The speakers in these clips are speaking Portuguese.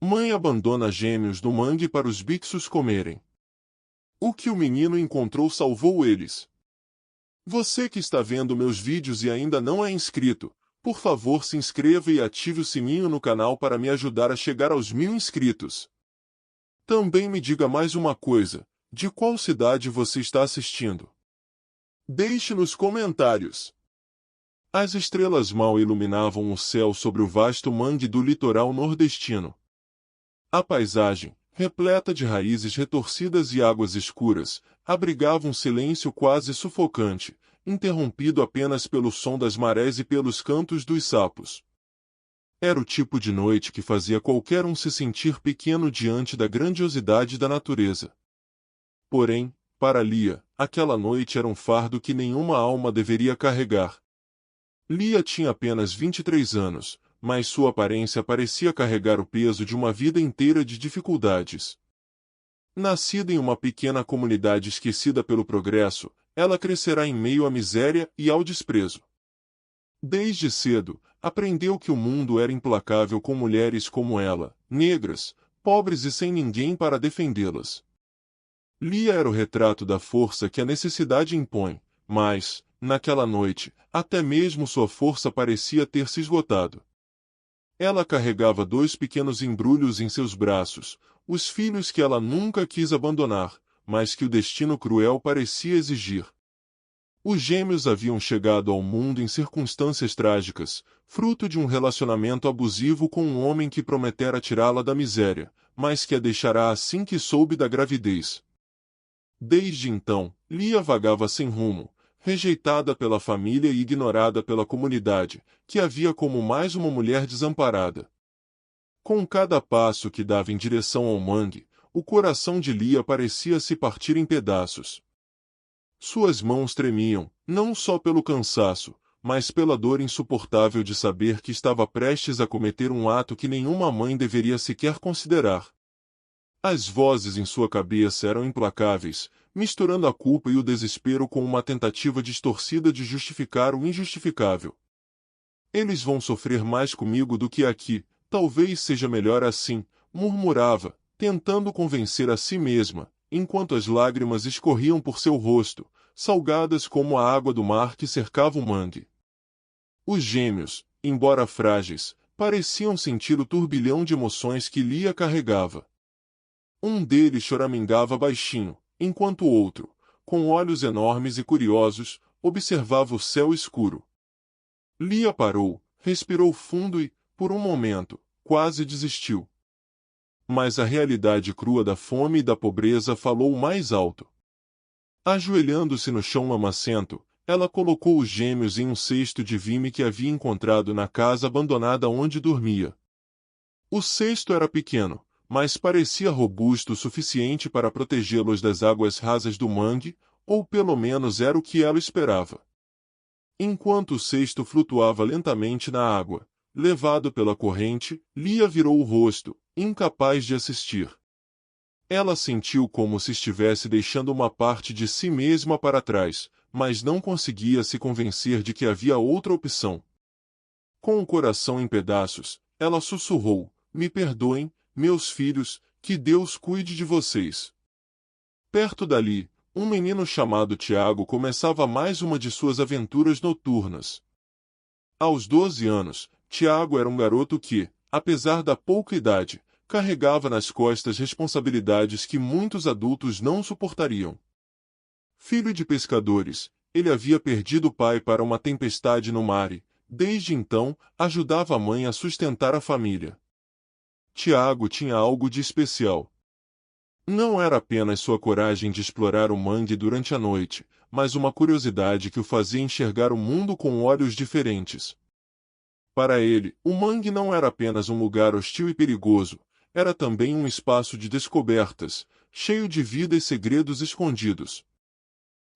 Mãe abandona gêmeos no mangue para os bicsos comerem. O que o menino encontrou salvou eles. Você que está vendo meus vídeos e ainda não é inscrito, por favor se inscreva e ative o sininho no canal para me ajudar a chegar aos 1000 inscritos. Também me diga mais uma coisa, de qual cidade você está assistindo? Deixe nos comentários. As estrelas mal iluminavam o céu sobre o vasto mangue do litoral nordestino. A paisagem, repleta de raízes retorcidas e águas escuras, abrigava um silêncio quase sufocante, interrompido apenas pelo som das marés e pelos cantos dos sapos. Era o tipo de noite que fazia qualquer um se sentir pequeno diante da grandiosidade da natureza. Porém, para Lia, aquela noite era um fardo que nenhuma alma deveria carregar. Lia tinha apenas 23 anos, mas sua aparência parecia carregar o peso de uma vida inteira de dificuldades. Nascida em uma pequena comunidade esquecida pelo progresso, ela crescerá em meio à miséria e ao desprezo. Desde cedo, aprendeu que o mundo era implacável com mulheres como ela, negras, pobres e sem ninguém para defendê-las. Lia era o retrato da força que a necessidade impõe, mas, naquela noite, até mesmo sua força parecia ter se esgotado. Ela carregava 2 pequenos embrulhos em seus braços, os filhos que ela nunca quis abandonar, mas que o destino cruel parecia exigir. Os gêmeos haviam chegado ao mundo em circunstâncias trágicas, fruto de um relacionamento abusivo com um homem que prometera tirá-la da miséria, mas que a deixará assim que soube da gravidez. Desde então, Lia vagava sem rumo, rejeitada pela família e ignorada pela comunidade, que a via como mais uma mulher desamparada. Com cada passo que dava em direção ao mangue, o coração de Lia parecia se partir em pedaços. Suas mãos tremiam, não só pelo cansaço, mas pela dor insuportável de saber que estava prestes a cometer um ato que nenhuma mãe deveria sequer considerar. As vozes em sua cabeça eram implacáveis, misturando a culpa e o desespero com uma tentativa distorcida de justificar o injustificável. Eles vão sofrer mais comigo do que aqui, talvez seja melhor assim, murmurava, tentando convencer a si mesma, enquanto as lágrimas escorriam por seu rosto, salgadas como a água do mar que cercava o mangue. Os gêmeos, embora frágeis, pareciam sentir o turbilhão de emoções que Lia carregava. Um deles choramingava baixinho, enquanto o outro, com olhos enormes e curiosos, observava o céu escuro. Lia parou, respirou fundo e, por um momento, quase desistiu. Mas a realidade crua da fome e da pobreza falou mais alto. Ajoelhando-se no chão lamacento, ela colocou os gêmeos em um cesto de vime que havia encontrado na casa abandonada onde dormia. O cesto era pequeno, mas parecia robusto o suficiente para protegê-los das águas rasas do mangue, ou pelo menos era o que ela esperava. Enquanto o cesto flutuava lentamente na água, levado pela corrente, Lia virou o rosto, incapaz de assistir. Ela sentiu como se estivesse deixando uma parte de si mesma para trás, mas não conseguia se convencer de que havia outra opção. Com o coração em pedaços, ela sussurrou: "Me perdoem, meus filhos, que Deus cuide de vocês." Perto dali, um menino chamado Tiago começava mais uma de suas aventuras noturnas. Aos 12 anos, Tiago era um garoto que, apesar da pouca idade, carregava nas costas responsabilidades que muitos adultos não suportariam. Filho de pescadores, ele havia perdido o pai para uma tempestade no mar e, desde então, ajudava a mãe a sustentar a família. Tiago tinha algo de especial. Não era apenas sua coragem de explorar o mangue durante a noite, mas uma curiosidade que o fazia enxergar o mundo com olhos diferentes. Para ele, o mangue não era apenas um lugar hostil e perigoso, era também um espaço de descobertas, cheio de vida e segredos escondidos.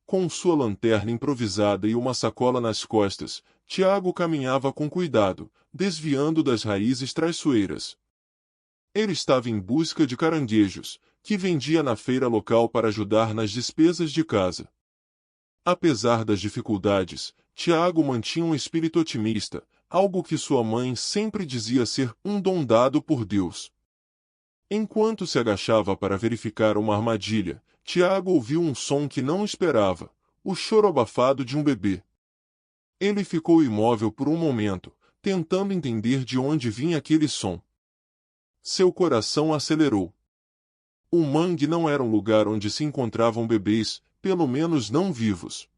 Com sua lanterna improvisada e uma sacola nas costas, Tiago caminhava com cuidado, desviando das raízes traiçoeiras. Ele estava em busca de caranguejos, que vendia na feira local para ajudar nas despesas de casa. Apesar das dificuldades, Tiago mantinha um espírito otimista, algo que sua mãe sempre dizia ser um dom dado por Deus. Enquanto se agachava para verificar uma armadilha, Tiago ouviu um som que não esperava, o choro abafado de um bebê. Ele ficou imóvel por um momento, tentando entender de onde vinha aquele som. Seu coração acelerou. O mangue não era um lugar onde se encontravam bebês, pelo menos não vivos.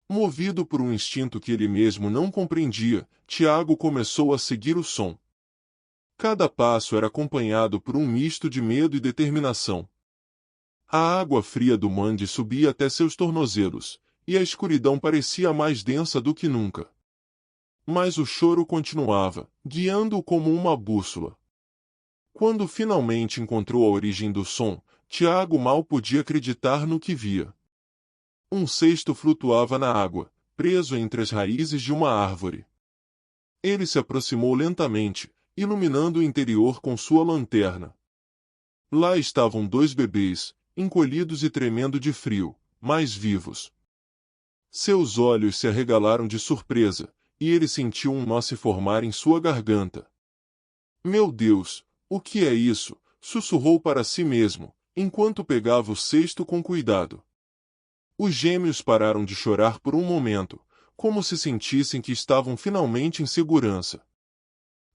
Movido por um instinto que ele mesmo não compreendia, Tiago começou a seguir o som. Cada passo era acompanhado por um misto de medo e determinação. A água fria do mangue subia até seus tornozelos, e a escuridão parecia mais densa do que nunca. Mas o choro continuava, guiando-o como uma bússola. Quando finalmente encontrou a origem do som, Tiago mal podia acreditar no que via. Um cesto flutuava na água, preso entre as raízes de uma árvore. Ele se aproximou lentamente, iluminando o interior com sua lanterna. Lá estavam 2 bebês, encolhidos e tremendo de frio, mas vivos. Seus olhos se arregalaram de surpresa, e ele sentiu um nó se formar em sua garganta. Meu Deus, o que é isso? Sussurrou para si mesmo, enquanto pegava o cesto com cuidado. Os gêmeos pararam de chorar por um momento, como se sentissem que estavam finalmente em segurança.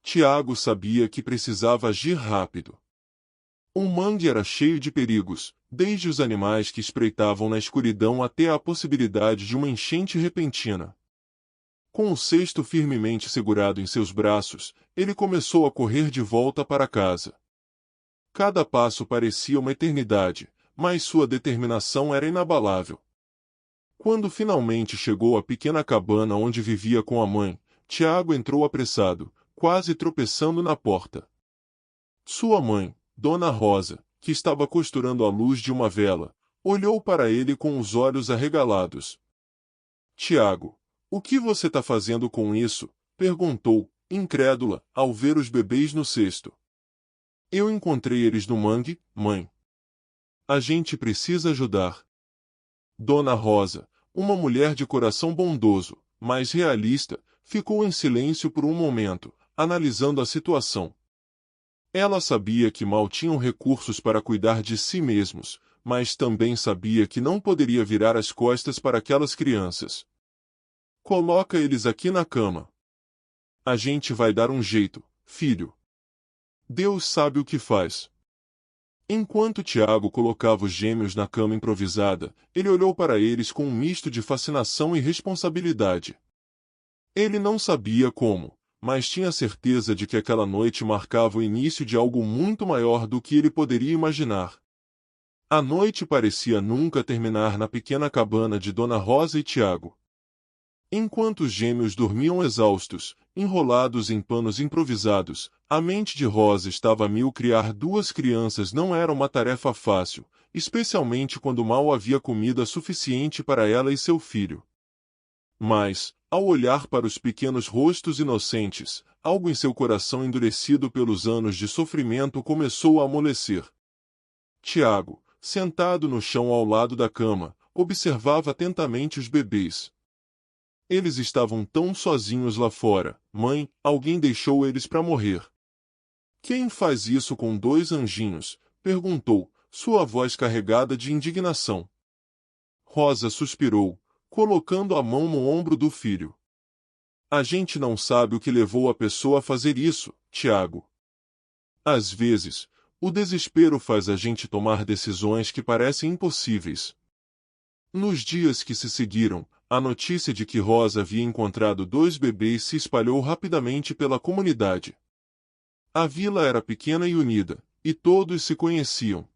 Tiago sabia que precisava agir rápido. O mangue era cheio de perigos, desde os animais que espreitavam na escuridão até a possibilidade de uma enchente repentina. Com o cesto firmemente segurado em seus braços, ele começou a correr de volta para casa. Cada passo parecia uma eternidade, mas sua determinação era inabalável. Quando finalmente chegou à pequena cabana onde vivia com a mãe, Tiago entrou apressado, quase tropeçando na porta. Sua mãe, Dona Rosa, que estava costurando a luz de uma vela, olhou para ele com os olhos arregalados. Tiago, o que você está fazendo com isso? Perguntou, incrédula, ao ver os bebês no cesto. Eu encontrei eles no mangue, mãe. A gente precisa ajudar. Dona Rosa, uma mulher de coração bondoso, mas realista, ficou em silêncio por um momento, analisando a situação. Ela sabia que mal tinham recursos para cuidar de si mesmos, mas também sabia que não poderia virar as costas para aquelas crianças. Coloca eles aqui na cama. A gente vai dar um jeito, filho. Deus sabe o que faz. Enquanto Tiago colocava os gêmeos na cama improvisada, ele olhou para eles com um misto de fascinação e responsabilidade. Ele não sabia como, mas tinha certeza de que aquela noite marcava o início de algo muito maior do que ele poderia imaginar. A noite parecia nunca terminar na pequena cabana de Dona Rosa e Tiago. Enquanto os gêmeos dormiam exaustos, enrolados em panos improvisados, a mente de Rosa estava a mil. Criar 2 crianças não era uma tarefa fácil, especialmente quando mal havia comida suficiente para ela e seu filho. Mas, ao olhar para os pequenos rostos inocentes, algo em seu coração endurecido pelos anos de sofrimento começou a amolecer. Tiago, sentado no chão ao lado da cama, observava atentamente os bebês. Eles estavam tão sozinhos lá fora. Mãe, alguém deixou eles para morrer. Quem faz isso com 2 anjinhos? Perguntou, sua voz carregada de indignação. Rosa suspirou, colocando a mão no ombro do filho. A gente não sabe o que levou a pessoa a fazer isso, Tiago. Às vezes, o desespero faz a gente tomar decisões que parecem impossíveis. Nos dias que se seguiram, a notícia de que Rosa havia encontrado 2 bebês se espalhou rapidamente pela comunidade. A vila era pequena e unida, e todos se conheciam.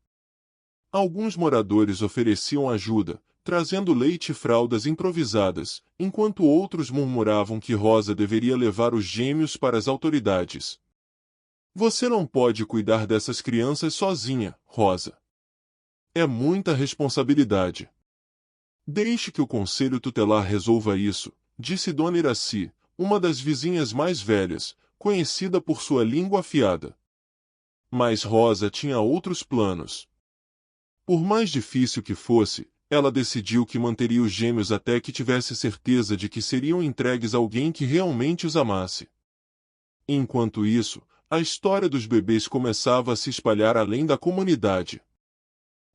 Alguns moradores ofereciam ajuda, trazendo leite e fraldas improvisadas, enquanto outros murmuravam que Rosa deveria levar os gêmeos para as autoridades. Você não pode cuidar dessas crianças sozinha, Rosa. É muita responsabilidade. Deixe que o conselho tutelar resolva isso, disse Dona Iraci, uma das vizinhas mais velhas, conhecida por sua língua afiada. Mas Rosa tinha outros planos. Por mais difícil que fosse, ela decidiu que manteria os gêmeos até que tivesse certeza de que seriam entregues a alguém que realmente os amasse. Enquanto isso, a história dos bebês começava a se espalhar além da comunidade.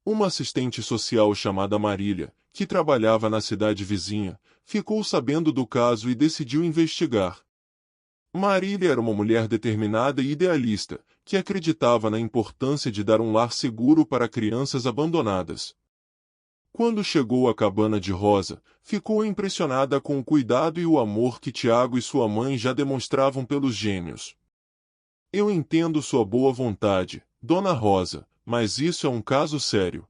Uma assistente social chamada Marília, que trabalhava na cidade vizinha, ficou sabendo do caso e decidiu investigar. Marília era uma mulher determinada e idealista, que acreditava na importância de dar um lar seguro para crianças abandonadas. Quando chegou à cabana de Rosa, ficou impressionada com o cuidado e o amor que Tiago e sua mãe já demonstravam pelos gêmeos. Eu entendo sua boa vontade, Dona Rosa, mas isso é um caso sério.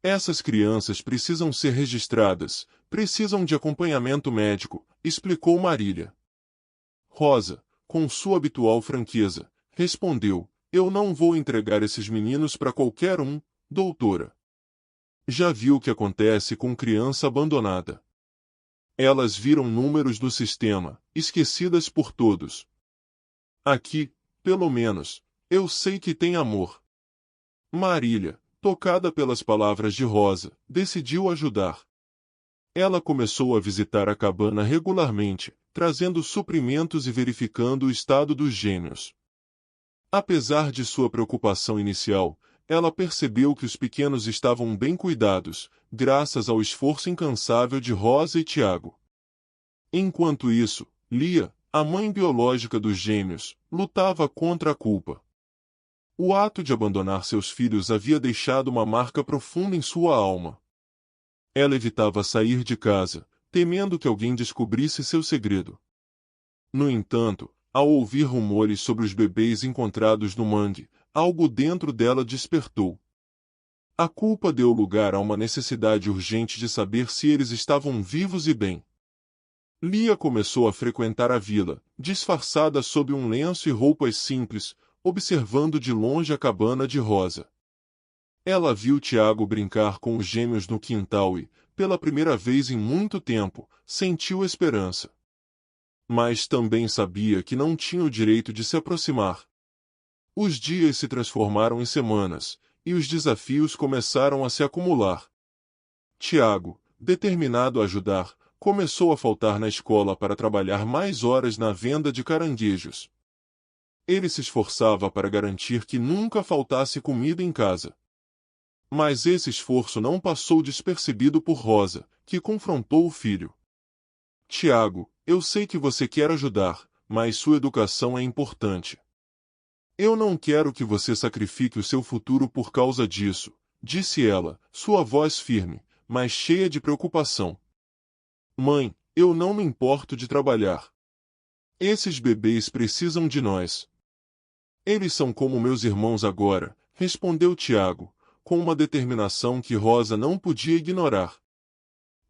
Essas crianças precisam ser registradas, precisam de acompanhamento médico, explicou Marília. Rosa, com sua habitual franqueza, respondeu: eu não vou entregar esses meninos para qualquer um, doutora. Já viu o que acontece com criança abandonada. Elas viram números no sistema, esquecidas por todos. Aqui, pelo menos, eu sei que tem amor. Marília, tocada pelas palavras de Rosa, decidiu ajudar. Ela começou a visitar a cabana regularmente, trazendo suprimentos e verificando o estado dos gêmeos. Apesar de sua preocupação inicial, ela percebeu que os pequenos estavam bem cuidados, graças ao esforço incansável de Rosa e Tiago. Enquanto isso, Lia, a mãe biológica dos gêmeos, lutava contra a culpa. O ato de abandonar seus filhos havia deixado uma marca profunda em sua alma. Ela evitava sair de casa, temendo que alguém descobrisse seu segredo. No entanto, ao ouvir rumores sobre os bebês encontrados no mangue, algo dentro dela despertou. A culpa deu lugar a uma necessidade urgente de saber se eles estavam vivos e bem. Lia começou a frequentar a vila, disfarçada sob um lenço e roupas simples, observando de longe a cabana de Rosa. Ela viu Tiago brincar com os gêmeos no quintal e, pela primeira vez em muito tempo, sentiu esperança. Mas também sabia que não tinha o direito de se aproximar. Os dias se transformaram em semanas, e os desafios começaram a se acumular. Tiago, determinado a ajudar, começou a faltar na escola para trabalhar mais horas na venda de caranguejos. Ele se esforçava para garantir que nunca faltasse comida em casa. Mas esse esforço não passou despercebido por Rosa, que confrontou o filho. Tiago, eu sei que você quer ajudar, mas sua educação é importante. Eu não quero que você sacrifique o seu futuro por causa disso, disse ela, sua voz firme, mas cheia de preocupação. Mãe, eu não me importo de trabalhar. Esses bebês precisam de nós. Eles são como meus irmãos agora, respondeu Tiago, com uma determinação que Rosa não podia ignorar.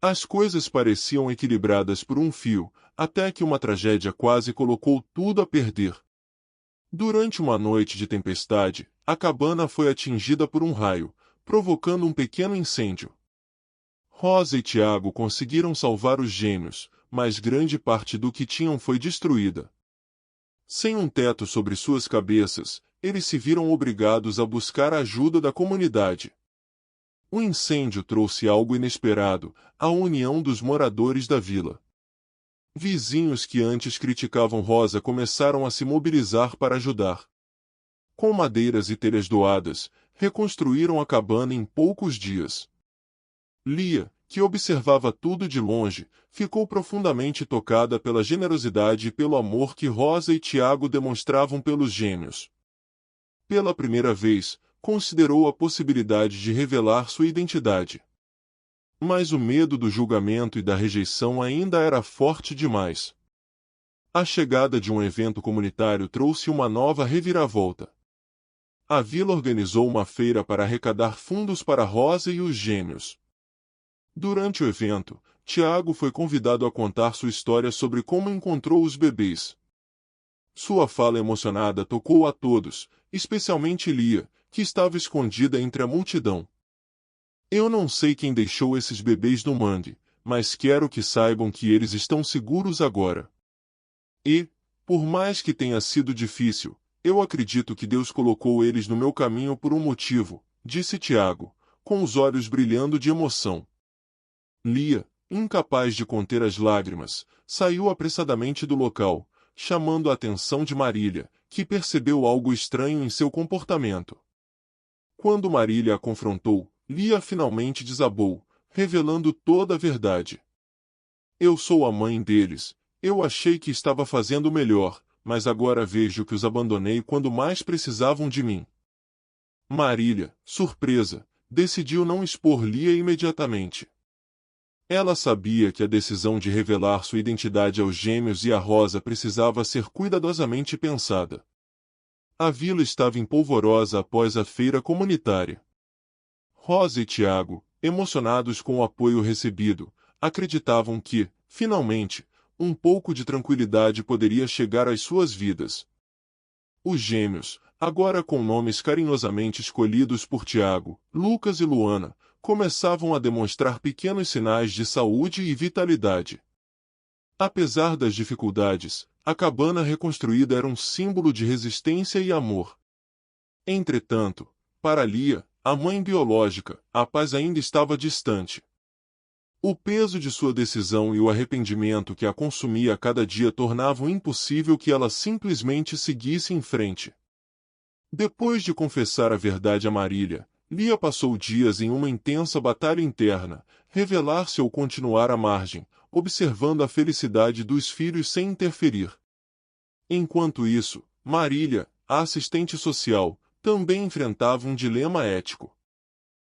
As coisas pareciam equilibradas por um fio, até que uma tragédia quase colocou tudo a perder. Durante uma noite de tempestade, a cabana foi atingida por um raio, provocando um pequeno incêndio. Rosa e Tiago conseguiram salvar os gêmeos, mas grande parte do que tinham foi destruída. Sem um teto sobre suas cabeças, eles se viram obrigados a buscar a ajuda da comunidade. O incêndio trouxe algo inesperado, a união dos moradores da vila. Vizinhos que antes criticavam Rosa começaram a se mobilizar para ajudar. Com madeiras e telhas doadas, reconstruíram a cabana em poucos dias. Lia, que observava tudo de longe, ficou profundamente tocada pela generosidade e pelo amor que Rosa e Tiago demonstravam pelos gêmeos. Pela primeira vez, considerou a possibilidade de revelar sua identidade. Mas o medo do julgamento e da rejeição ainda era forte demais. A chegada de um evento comunitário trouxe uma nova reviravolta. A vila organizou uma feira para arrecadar fundos para Rosa e os gêmeos. Durante o evento, Tiago foi convidado a contar sua história sobre como encontrou os bebês. Sua fala emocionada tocou a todos, especialmente Lia, que estava escondida entre a multidão. Eu não sei quem deixou esses bebês no mangue, mas quero que saibam que eles estão seguros agora. E, por mais que tenha sido difícil, eu acredito que Deus colocou eles no meu caminho por um motivo, disse Tiago, com os olhos brilhando de emoção. Lia, incapaz de conter as lágrimas, saiu apressadamente do local, chamando a atenção de Marília, que percebeu algo estranho em seu comportamento. Quando Marília a confrontou, Lia finalmente desabou, revelando toda a verdade. Eu sou a mãe deles. Eu achei que estava fazendo o melhor, mas agora vejo que os abandonei quando mais precisavam de mim. Marília, surpresa, decidiu não expor Lia imediatamente. Ela sabia que a decisão de revelar sua identidade aos gêmeos e à Rosa precisava ser cuidadosamente pensada. A vila estava em polvorosa após a feira comunitária. Rosa e Tiago, emocionados com o apoio recebido, acreditavam que, finalmente, um pouco de tranquilidade poderia chegar às suas vidas. Os gêmeos, agora com nomes carinhosamente escolhidos por Tiago, Lucas e Luana, começavam a demonstrar pequenos sinais de saúde e vitalidade. Apesar das dificuldades, a cabana reconstruída era um símbolo de resistência e amor. Entretanto, para Lia, a mãe biológica, a paz ainda estava distante. O peso de sua decisão e o arrependimento que a consumia a cada dia tornavam impossível que ela simplesmente seguisse em frente. Depois de confessar a verdade a Marília, Lia passou dias em uma intensa batalha interna, revelar-se ou continuar à margem, observando a felicidade dos filhos sem interferir. Enquanto isso, Marília, a assistente social, também enfrentava um dilema ético.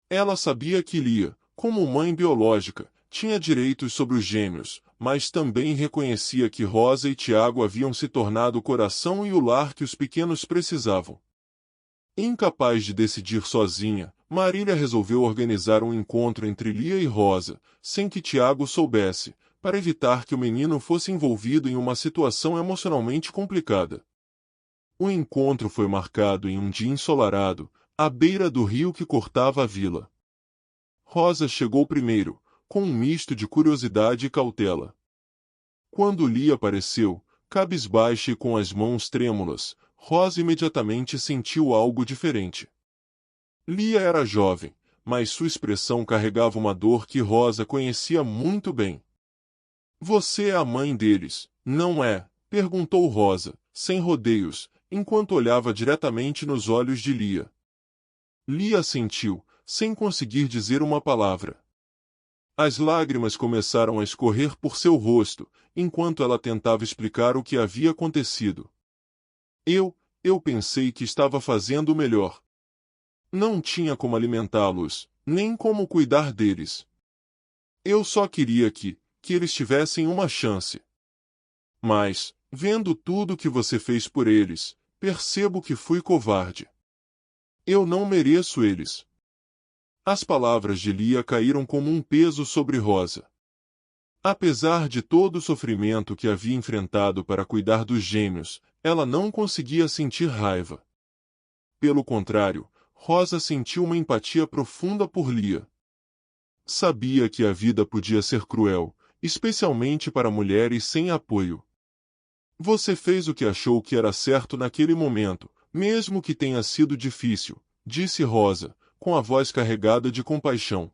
Ela sabia que Lia, como mãe biológica, tinha direitos sobre os gêmeos, mas também reconhecia que Rosa e Tiago haviam se tornado o coração e o lar que os pequenos precisavam. Incapaz de decidir sozinha, Marília resolveu organizar um encontro entre Lia e Rosa, sem que Tiago soubesse, para evitar que o menino fosse envolvido em uma situação emocionalmente complicada. O encontro foi marcado em um dia ensolarado, à beira do rio que cortava a vila. Rosa chegou primeiro, com um misto de curiosidade e cautela. Quando Lia apareceu, cabisbaixa e com as mãos trêmulas, Rosa imediatamente sentiu algo diferente. Lia era jovem, mas sua expressão carregava uma dor que Rosa conhecia muito bem. Você é a mãe deles, não é? Perguntou Rosa, sem rodeios, enquanto olhava diretamente nos olhos de Lia. Lia assentiu, sem conseguir dizer uma palavra. As lágrimas começaram a escorrer por seu rosto, enquanto ela tentava explicar o que havia acontecido. Eu pensei que estava fazendo o melhor. Não tinha como alimentá-los, nem como cuidar deles. Eu só queria que eles tivessem uma chance. Mas, vendo tudo que você fez por eles, percebo que fui covarde. Eu não mereço eles. As palavras de Lia caíram como um peso sobre Rosa. Apesar de todo o sofrimento que havia enfrentado para cuidar dos gêmeos, ela não conseguia sentir raiva. Pelo contrário, Rosa sentiu uma empatia profunda por Lia. Sabia que a vida podia ser cruel, especialmente para mulheres sem apoio. Você fez o que achou que era certo naquele momento, mesmo que tenha sido difícil, disse Rosa, com a voz carregada de compaixão.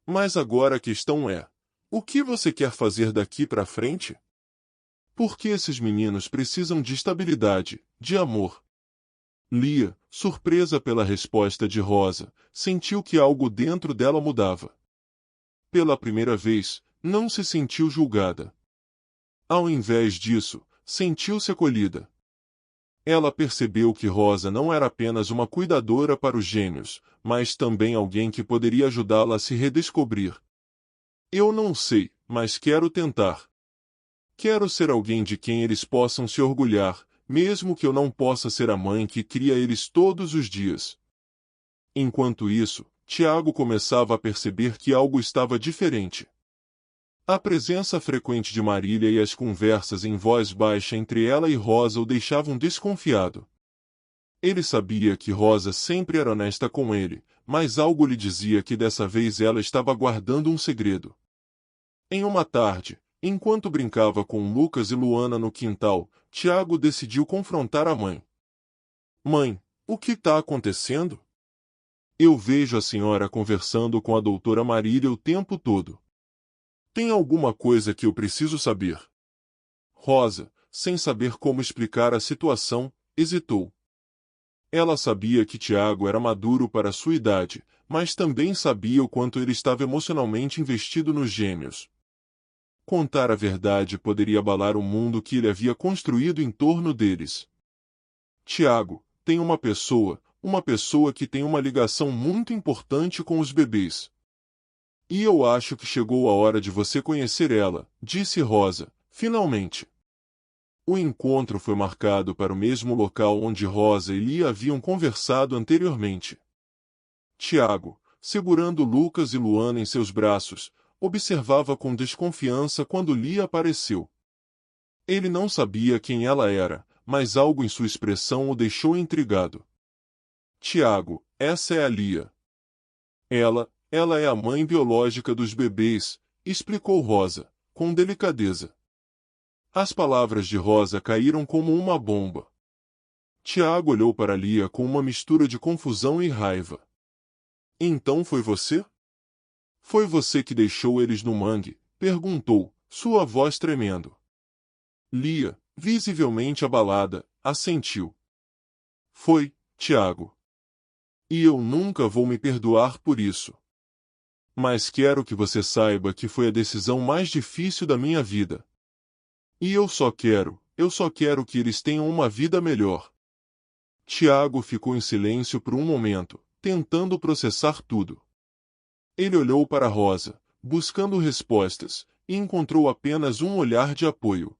Mas agora a questão é: o que você quer fazer daqui para frente? Porque esses meninos precisam de estabilidade, de amor. Lia, surpresa pela resposta de Rosa, sentiu que algo dentro dela mudava. Pela primeira vez, não se sentiu julgada. Ao invés disso, sentiu-se acolhida. Ela percebeu que Rosa não era apenas uma cuidadora para os gêmeos, mas também alguém que poderia ajudá-la a se redescobrir. Eu não sei, mas quero tentar. Quero ser alguém de quem eles possam se orgulhar, mesmo que eu não possa ser a mãe que cria eles todos os dias. Enquanto isso, Tiago começava a perceber que algo estava diferente. A presença frequente de Marília e as conversas em voz baixa entre ela e Rosa o deixavam desconfiado. Ele sabia que Rosa sempre era honesta com ele, mas algo lhe dizia que dessa vez ela estava guardando um segredo. Em uma tarde, enquanto brincava com Lucas e Luana no quintal, Tiago decidiu confrontar a mãe. Mãe, o que está acontecendo? Eu vejo a senhora conversando com a doutora Marília o tempo todo. Tem alguma coisa que eu preciso saber? Rosa, sem saber como explicar a situação, hesitou. Ela sabia que Tiago era maduro para sua idade, mas também sabia o quanto ele estava emocionalmente investido nos gêmeos. Contar a verdade poderia abalar o mundo que ele havia construído em torno deles. Tiago, tem uma pessoa que tem uma ligação muito importante com os bebês. E eu acho que chegou a hora de você conhecer ela, disse Rosa, finalmente. O encontro foi marcado para o mesmo local onde Rosa e Lia haviam conversado anteriormente. Tiago, segurando Lucas e Luana em seus braços, observava com desconfiança quando Lia apareceu. Ele não sabia quem ela era, mas algo em sua expressão o deixou intrigado. Tiago, essa é a Lia. Ela é a mãe biológica dos bebês, explicou Rosa, com delicadeza. As palavras de Rosa caíram como uma bomba. Tiago olhou para Lia com uma mistura de confusão e raiva. Então foi você? Foi você que deixou eles no mangue? Perguntou, sua voz tremendo. Lia, visivelmente abalada, assentiu. Foi, Tiago. E eu nunca vou me perdoar por isso. Mas quero que você saiba que foi a decisão mais difícil da minha vida. E eu só quero que eles tenham uma vida melhor. Tiago ficou em silêncio por um momento, tentando processar tudo. Ele olhou para Rosa, buscando respostas, e encontrou apenas um olhar de apoio.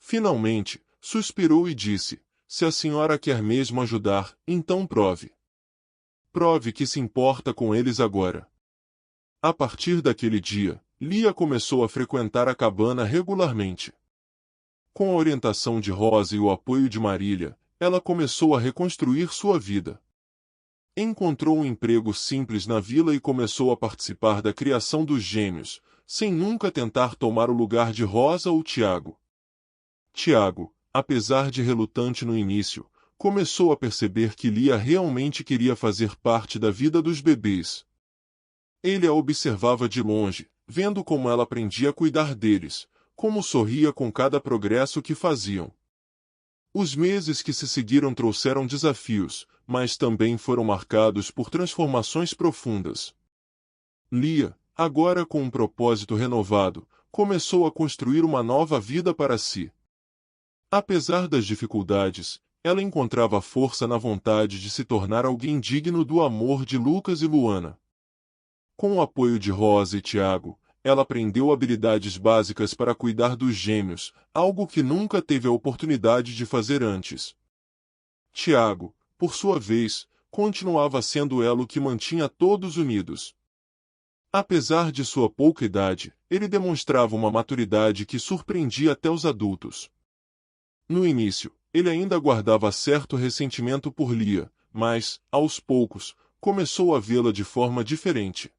Finalmente, suspirou e disse, se a senhora quer mesmo ajudar, então prove. Prove que se importa com eles agora. A partir daquele dia, Lia começou a frequentar a cabana regularmente. Com a orientação de Rosa e o apoio de Marília, ela começou a reconstruir sua vida. Encontrou um emprego simples na vila e começou a participar da criação dos gêmeos, sem nunca tentar tomar o lugar de Rosa ou Tiago. Tiago, apesar de relutante no início, começou a perceber que Lia realmente queria fazer parte da vida dos bebês. Ele a observava de longe, vendo como ela aprendia a cuidar deles, como sorria com cada progresso que faziam. Os meses que se seguiram trouxeram desafios, mas também foram marcados por transformações profundas. Lia, agora com um propósito renovado, começou a construir uma nova vida para si. Apesar das dificuldades, ela encontrava força na vontade de se tornar alguém digno do amor de Lucas e Luana. Com o apoio de Rosa e Tiago, ela aprendeu habilidades básicas para cuidar dos gêmeos, algo que nunca teve a oportunidade de fazer antes. Tiago, por sua vez, continuava sendo o elo que mantinha todos unidos. Apesar de sua pouca idade, ele demonstrava uma maturidade que surpreendia até os adultos. No início, ele ainda guardava certo ressentimento por Lia, mas, aos poucos, começou a vê-la de forma diferente.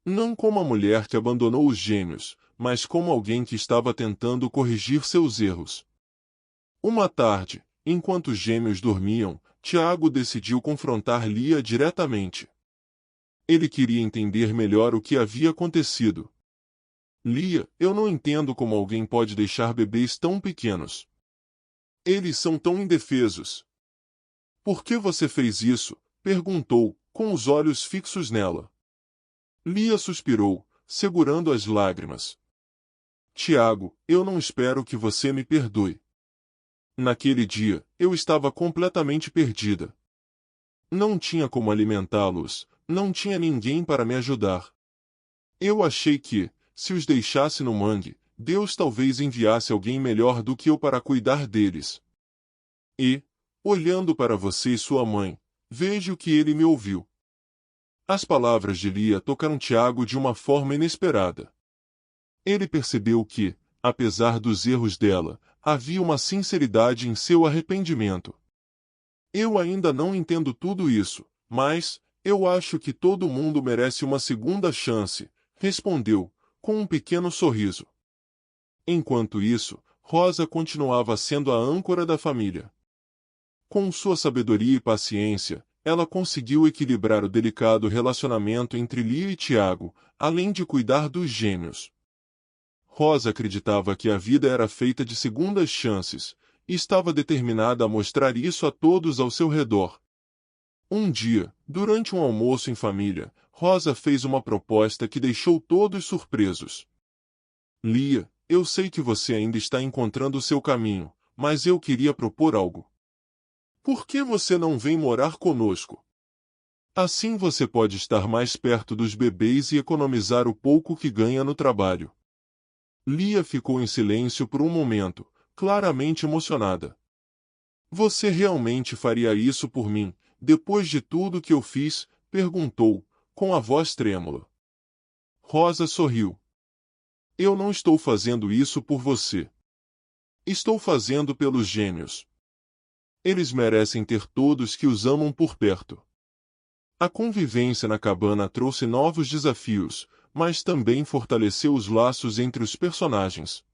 Não como a mulher que abandonou os gêmeos, mas como alguém que estava tentando corrigir seus erros. Uma tarde, enquanto os gêmeos dormiam, Tiago decidiu confrontar Lia diretamente. Ele queria entender melhor o que havia acontecido. Lia, eu não entendo como alguém pode deixar bebês tão pequenos. Eles são tão indefesos. Por que você fez isso? Perguntou, com os olhos fixos nela. Lia suspirou, segurando as lágrimas. Tiago, eu não espero que você me perdoe. Naquele dia, eu estava completamente perdida. Não tinha como alimentá-los, não tinha ninguém para me ajudar. Eu achei que, se os deixasse no mangue, Deus talvez enviasse alguém melhor do que eu para cuidar deles. E, olhando para você e sua mãe, vejo que ele me ouviu. As palavras de Lia tocaram Tiago de uma forma inesperada. Ele percebeu que, apesar dos erros dela, havia uma sinceridade em seu arrependimento. Eu ainda não entendo tudo isso, mas, eu acho que todo mundo merece uma segunda chance, respondeu, com um pequeno sorriso. Enquanto isso, Rosa continuava sendo a âncora da família. Com sua sabedoria e paciência, ela conseguiu equilibrar o delicado relacionamento entre Lia e Tiago, além de cuidar dos gêmeos. Rosa acreditava que a vida era feita de segundas chances, e estava determinada a mostrar isso a todos ao seu redor. Um dia, durante um almoço em família, Rosa fez uma proposta que deixou todos surpresos. Lia, eu sei que você ainda está encontrando o seu caminho, mas eu queria propor algo. Por que você não vem morar conosco? Assim você pode estar mais perto dos bebês e economizar o pouco que ganha no trabalho. Lia ficou em silêncio por um momento, claramente emocionada. Você realmente faria isso por mim, depois de tudo que eu fiz? Perguntou, com a voz trêmula. Rosa sorriu. Eu não estou fazendo isso por você. Estou fazendo pelos gêmeos. Eles merecem ter todos que os amam por perto. A convivência na cabana trouxe novos desafios, mas também fortaleceu os laços entre os personagens.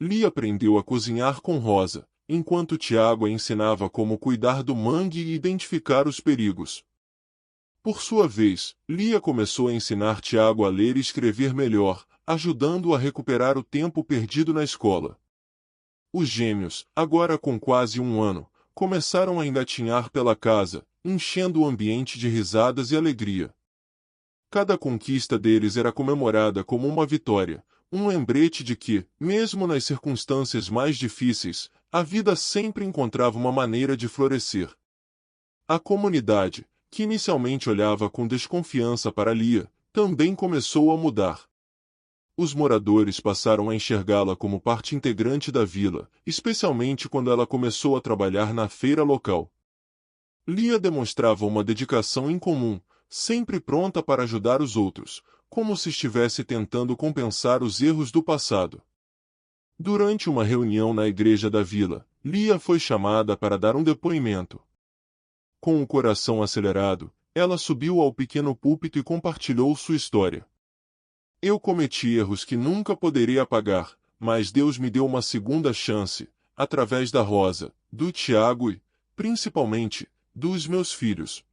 Lia aprendeu a cozinhar com Rosa, enquanto Tiago a ensinava como cuidar do mangue e identificar os perigos. Por sua vez, Lia começou a ensinar Tiago a ler e escrever melhor, ajudando-o a recuperar o tempo perdido na escola. Os gêmeos, agora com quase um ano, começaram a engatinhar pela casa, enchendo o ambiente de risadas e alegria. Cada conquista deles era comemorada como uma vitória, um lembrete de que, mesmo nas circunstâncias mais difíceis, a vida sempre encontrava uma maneira de florescer. A comunidade, que inicialmente olhava com desconfiança para Lia, também começou a mudar. Os moradores passaram a enxergá-la como parte integrante da vila, especialmente quando ela começou a trabalhar na feira local. Lia demonstrava uma dedicação incomum, sempre pronta para ajudar os outros, como se estivesse tentando compensar os erros do passado. Durante uma reunião na igreja da vila, Lia foi chamada para dar um depoimento. Com o coração acelerado, ela subiu ao pequeno púlpito e compartilhou sua história. Eu cometi erros que nunca poderia apagar, mas Deus me deu uma segunda chance, através da Rosa, do Tiago e, principalmente, dos meus filhos.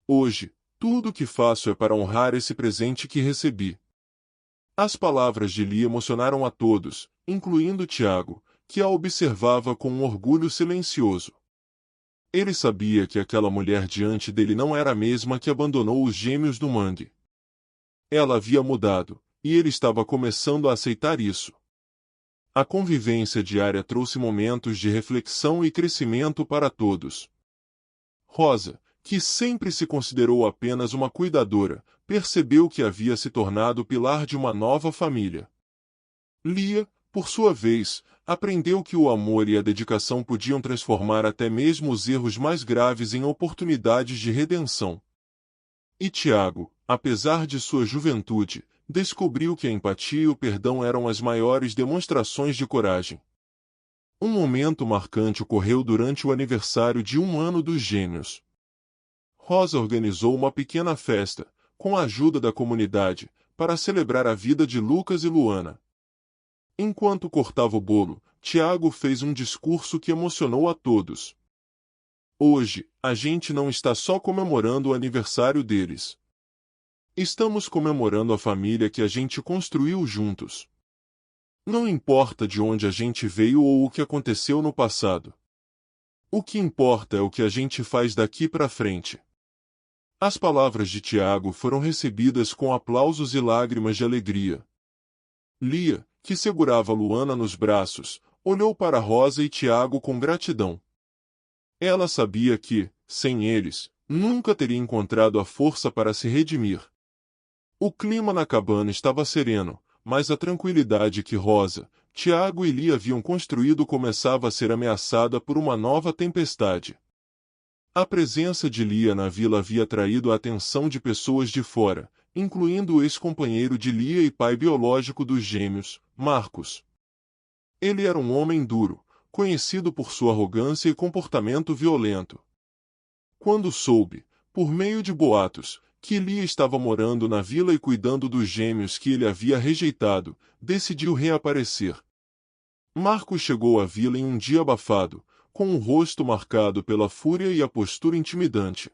Hoje, tudo o que faço é para honrar esse presente que recebi. As palavras de Lia emocionaram a todos, incluindo Tiago, que a observava com um orgulho silencioso. Ele sabia que aquela mulher diante dele não era a mesma que abandonou os gêmeos do mangue. Ela havia mudado, e ele estava começando a aceitar isso. A convivência diária trouxe momentos de reflexão e crescimento para todos. Rosa, que sempre se considerou apenas uma cuidadora, percebeu que havia se tornado o pilar de uma nova família. Lia, por sua vez, aprendeu que o amor e a dedicação podiam transformar até mesmo os erros mais graves em oportunidades de redenção. E Tiago, apesar de sua juventude, descobriu que a empatia e o perdão eram as maiores demonstrações de coragem. Um momento marcante ocorreu durante o aniversário de um ano dos gêmeos. Rosa organizou uma pequena festa, com a ajuda da comunidade, para celebrar a vida de Lucas e Luana. Enquanto cortava o bolo, Tiago fez um discurso que emocionou a todos. Hoje, a gente não está só comemorando o aniversário deles. Estamos comemorando a família que a gente construiu juntos. Não importa de onde a gente veio ou o que aconteceu no passado. O que importa é o que a gente faz daqui para frente. As palavras de Tiago foram recebidas com aplausos e lágrimas de alegria. Lia, que segurava Luana nos braços, olhou para Rosa e Tiago com gratidão. Ela sabia que, sem eles, nunca teria encontrado a força para se redimir. O clima na cabana estava sereno, mas a tranquilidade que Rosa, Tiago e Lia haviam construído começava a ser ameaçada por uma nova tempestade. A presença de Lia na vila havia atraído a atenção de pessoas de fora, incluindo o ex-companheiro de Lia e pai biológico dos gêmeos, Marcos. Ele era um homem duro, conhecido por sua arrogância e comportamento violento. Quando soube, por meio de boatos, que Lia estava morando na vila e cuidando dos gêmeos que ele havia rejeitado, decidiu reaparecer. Marcos chegou à vila em um dia abafado, com o rosto marcado pela fúria e a postura intimidante.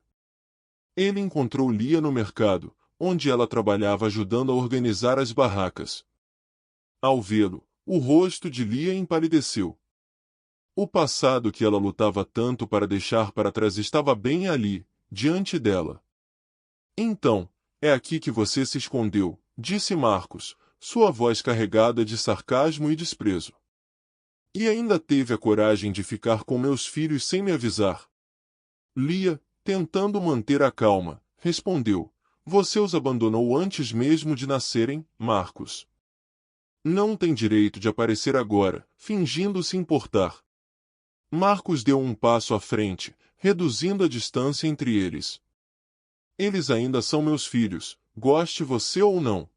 Ele encontrou Lia no mercado, onde ela trabalhava ajudando a organizar as barracas. Ao vê-lo, o rosto de Lia empalideceu. O passado que ela lutava tanto para deixar para trás estava bem ali, diante dela. Então, é aqui que você se escondeu, disse Marcos, sua voz carregada de sarcasmo e desprezo. E ainda teve a coragem de ficar com meus filhos sem me avisar. Lia, tentando manter a calma, respondeu: Você os abandonou antes mesmo de nascerem, Marcos. Não tem direito de aparecer agora, fingindo se importar. Marcos deu um passo à frente, reduzindo a distância entre eles. Eles ainda são meus filhos, goste você ou não.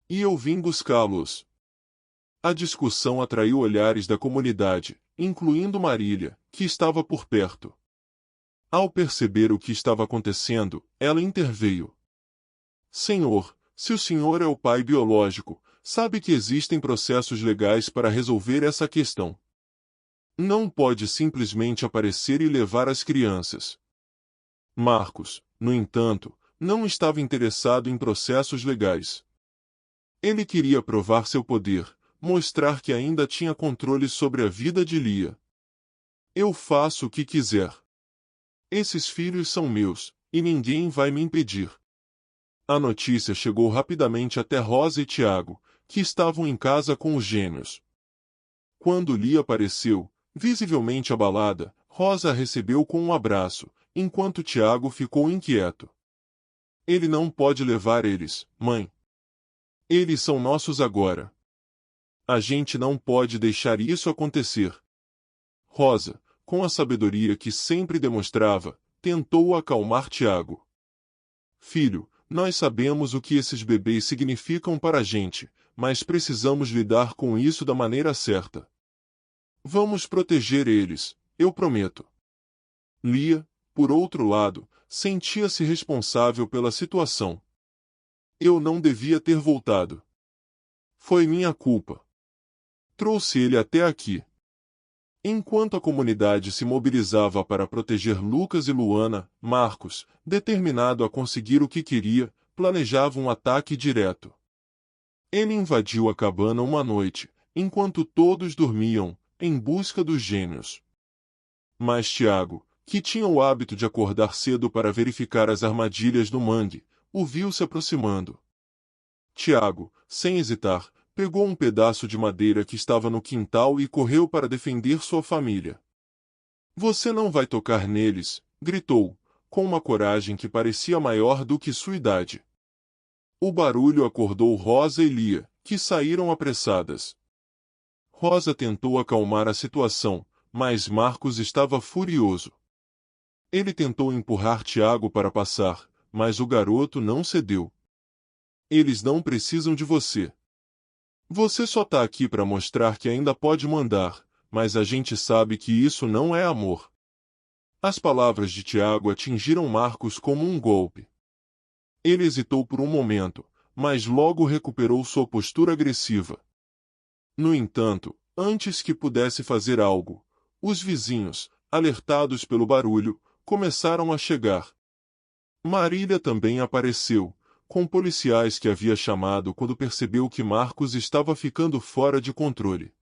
E eu vim buscá-los. A discussão atraiu olhares da comunidade, incluindo Marília, que estava por perto. Ao perceber o que estava acontecendo, ela interveio. Senhor, se o senhor é o pai biológico, sabe que existem processos legais para resolver essa questão. Não pode simplesmente aparecer e levar as crianças. Marcos, no entanto, não estava interessado em processos legais. Ele queria provar seu poder, mostrar que ainda tinha controle sobre a vida de Lia. Eu faço o que quiser. Esses filhos são meus, e ninguém vai me impedir. A notícia chegou rapidamente até Rosa e Tiago, que estavam em casa com os gêmeos. Quando Lia apareceu, visivelmente abalada, Rosa a recebeu com um abraço, enquanto Tiago ficou inquieto. Ele não pode levar eles, mãe. Eles são nossos agora. A gente não pode deixar isso acontecer. Rosa, com a sabedoria que sempre demonstrava, tentou acalmar Tiago. Filho, nós sabemos o que esses bebês significam para a gente, mas precisamos lidar com isso da maneira certa. Vamos proteger eles, eu prometo. Lia, por outro lado, sentia-se responsável pela situação. Eu não devia ter voltado. Foi minha culpa. Trouxe ele até aqui. Enquanto a comunidade se mobilizava para proteger Lucas e Luana, Marcos, determinado a conseguir o que queria, planejava um ataque direto. Ele invadiu a cabana uma noite, enquanto todos dormiam, em busca dos gêmeos. Mas Tiago, que tinha o hábito de acordar cedo para verificar as armadilhas do mangue, o viu se aproximando. Tiago, sem hesitar, pegou um pedaço de madeira que estava no quintal e correu para defender sua família. Você não vai tocar neles, gritou, com uma coragem que parecia maior do que sua idade. O barulho acordou Rosa e Lia, que saíram apressadas. Rosa tentou acalmar a situação, mas Marcos estava furioso. Ele tentou empurrar Tiago para passar, mas o garoto não cedeu. Eles não precisam de você. Você só tá aqui para mostrar que ainda pode mandar, mas a gente sabe que isso não é amor. As palavras de Tiago atingiram Marcos como um golpe. Ele hesitou por um momento, mas logo recuperou sua postura agressiva. No entanto, antes que pudesse fazer algo, os vizinhos, alertados pelo barulho, começaram a chegar. Marília também apareceu, com policiais que havia chamado quando percebeu que Marcos estava ficando fora de controle.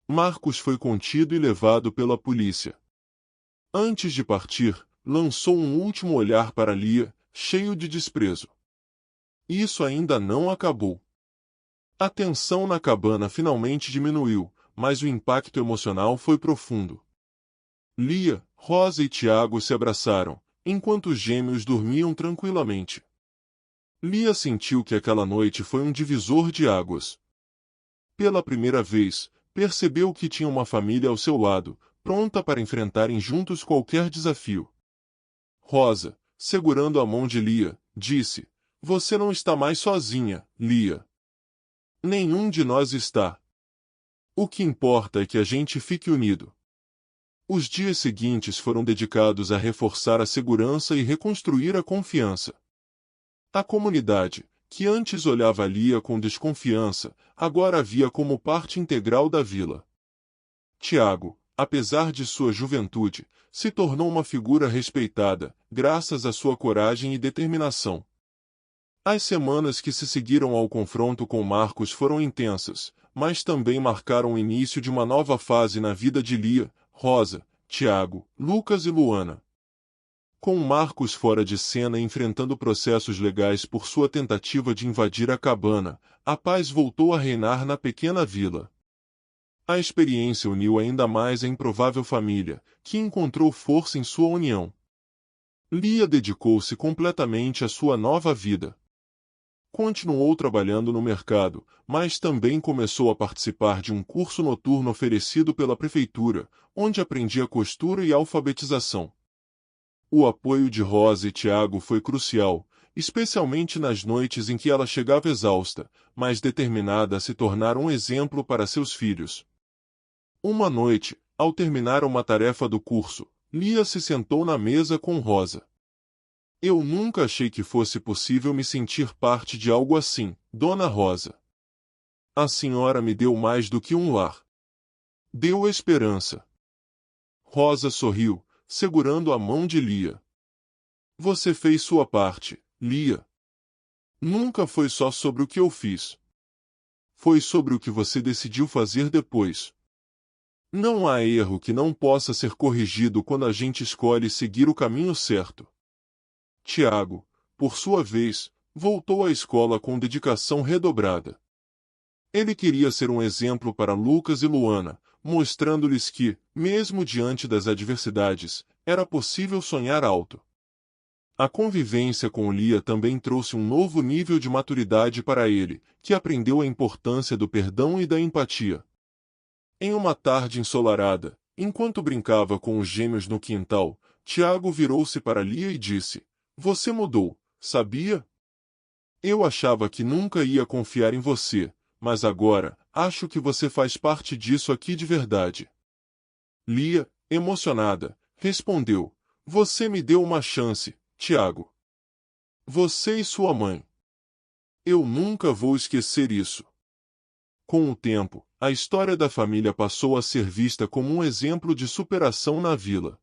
Marcos foi contido e levado pela polícia. Antes de partir, lançou um último olhar para Lia, cheio de desprezo. Isso ainda não acabou. A tensão na cabana finalmente diminuiu, mas o impacto emocional foi profundo. Lia, Rosa e Tiago se abraçaram, enquanto os gêmeos dormiam tranquilamente. Lia sentiu que aquela noite foi um divisor de águas. Pela primeira vez, percebeu que tinha uma família ao seu lado, pronta para enfrentarem juntos qualquer desafio. Rosa, segurando a mão de Lia, disse: Você não está mais sozinha, Lia. Nenhum de nós está. O que importa é que a gente fique unido. Os dias seguintes foram dedicados a reforçar a segurança e reconstruir a confiança. A comunidade, que antes olhava Lia com desconfiança, agora a via como parte integral da vila. Tiago, apesar de sua juventude, se tornou uma figura respeitada, graças à sua coragem e determinação. As semanas que se seguiram ao confronto com Marcos foram intensas, mas também marcaram o início de uma nova fase na vida de Lia, Rosa, Tiago, Lucas e Luana. Com Marcos fora de cena e enfrentando processos legais por sua tentativa de invadir a cabana, a paz voltou a reinar na pequena vila. A experiência uniu ainda mais a improvável família, que encontrou força em sua união. Lia dedicou-se completamente à sua nova vida. Continuou trabalhando no mercado, mas também começou a participar de um curso noturno oferecido pela prefeitura, onde aprendia costura e alfabetização. O apoio de Rosa e Tiago foi crucial, especialmente nas noites em que ela chegava exausta, mas determinada a se tornar um exemplo para seus filhos. Uma noite, ao terminar uma tarefa do curso, Lia se sentou na mesa com Rosa. Eu nunca achei que fosse possível me sentir parte de algo assim, Dona Rosa. A senhora me deu mais do que um lar. Deu esperança. Rosa sorriu, segurando a mão de Lia. Você fez sua parte, Lia. Nunca foi só sobre o que eu fiz. Foi sobre o que você decidiu fazer depois. Não há erro que não possa ser corrigido quando a gente escolhe seguir o caminho certo. Tiago, por sua vez, voltou à escola com dedicação redobrada. Ele queria ser um exemplo para Lucas e Luana, mostrando-lhes que, mesmo diante das adversidades, era possível sonhar alto. A convivência com Lia também trouxe um novo nível de maturidade para ele, que aprendeu a importância do perdão e da empatia. Em uma tarde ensolarada, enquanto brincava com os gêmeos no quintal, Tiago virou-se para Lia e disse: Você mudou, sabia? Eu achava que nunca ia confiar em você, mas agora, acho que você faz parte disso aqui de verdade. Lia, emocionada, respondeu: Você me deu uma chance, Tiago. Você e sua mãe. Eu nunca vou esquecer isso. Com o tempo, a história da família passou a ser vista como um exemplo de superação na vila.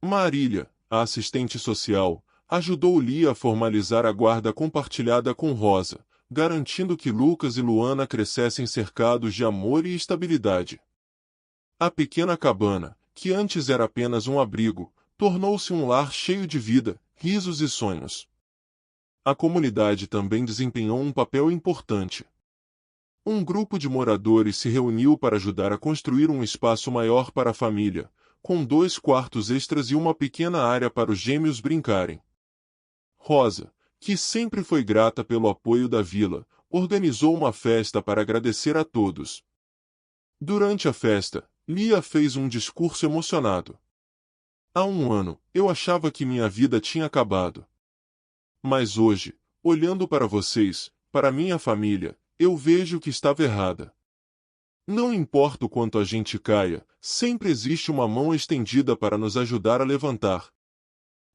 Marília, a assistente social, ajudou Lia a formalizar a guarda compartilhada com Rosa, garantindo que Lucas e Luana crescessem cercados de amor e estabilidade. A pequena cabana, que antes era apenas um abrigo, tornou-se um lar cheio de vida, risos e sonhos. A comunidade também desempenhou um papel importante. Um grupo de moradores se reuniu para ajudar a construir um espaço maior para a família, com 2 quartos extras e uma pequena área para os gêmeos brincarem. Rosa, que sempre foi grata pelo apoio da vila, organizou uma festa para agradecer a todos. Durante a festa, Lia fez um discurso emocionado. Há um ano, eu achava que minha vida tinha acabado. Mas hoje, olhando para vocês, para minha família, eu vejo que estava errada. Não importa o quanto a gente caia, sempre existe uma mão estendida para nos ajudar a levantar.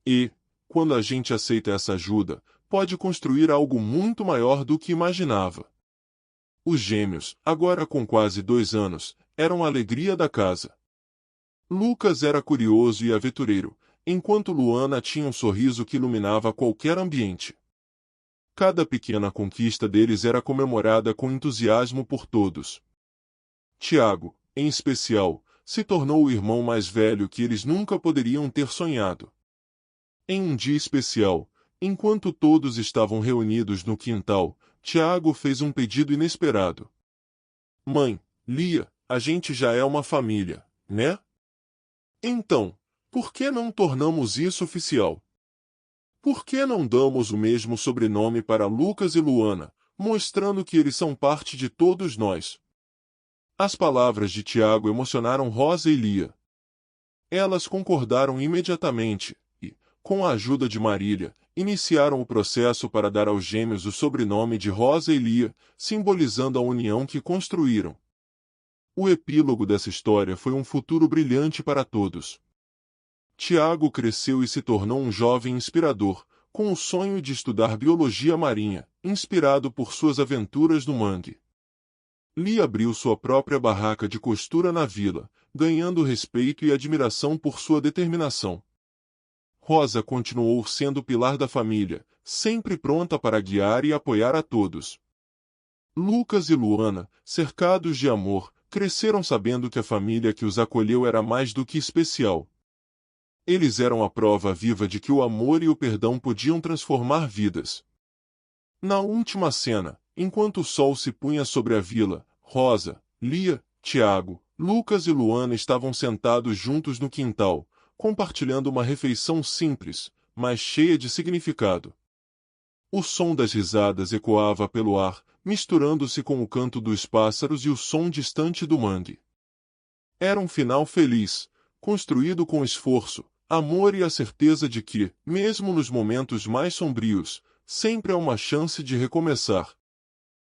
E, quando a gente aceita essa ajuda, pode construir algo muito maior do que imaginava. Os gêmeos, agora com quase 2 anos, eram a alegria da casa. Lucas era curioso e aventureiro, enquanto Luana tinha um sorriso que iluminava qualquer ambiente. Cada pequena conquista deles era comemorada com entusiasmo por todos. Tiago, em especial, se tornou o irmão mais velho que eles nunca poderiam ter sonhado. Em um dia especial, enquanto todos estavam reunidos no quintal, Tiago fez um pedido inesperado. Mãe, Lia, a gente já é uma família, né? Então, por que não tornamos isso oficial? Por que não damos o mesmo sobrenome para Lucas e Luana, mostrando que eles são parte de todos nós? As palavras de Tiago emocionaram Rosa e Lia. Elas concordaram imediatamente e, com a ajuda de Marília, iniciaram o processo para dar aos gêmeos o sobrenome de Rosa e Lia, simbolizando a união que construíram. O epílogo dessa história foi um futuro brilhante para todos. Tiago cresceu e se tornou um jovem inspirador, com o sonho de estudar biologia marinha, inspirado por suas aventuras no mangue. Lia abriu sua própria barraca de costura na vila, ganhando respeito e admiração por sua determinação. Rosa continuou sendo o pilar da família, sempre pronta para guiar e apoiar a todos. Lucas e Luana, cercados de amor, cresceram sabendo que a família que os acolheu era mais do que especial. Eles eram a prova viva de que o amor e o perdão podiam transformar vidas. Na última cena, enquanto o sol se punha sobre a vila, Rosa, Lia, Tiago, Lucas e Luana estavam sentados juntos no quintal, compartilhando uma refeição simples, mas cheia de significado. O som das risadas ecoava pelo ar, misturando-se com o canto dos pássaros e o som distante do mangue. Era um final feliz, construído com esforço, amor e a certeza de que, mesmo nos momentos mais sombrios, sempre há uma chance de recomeçar.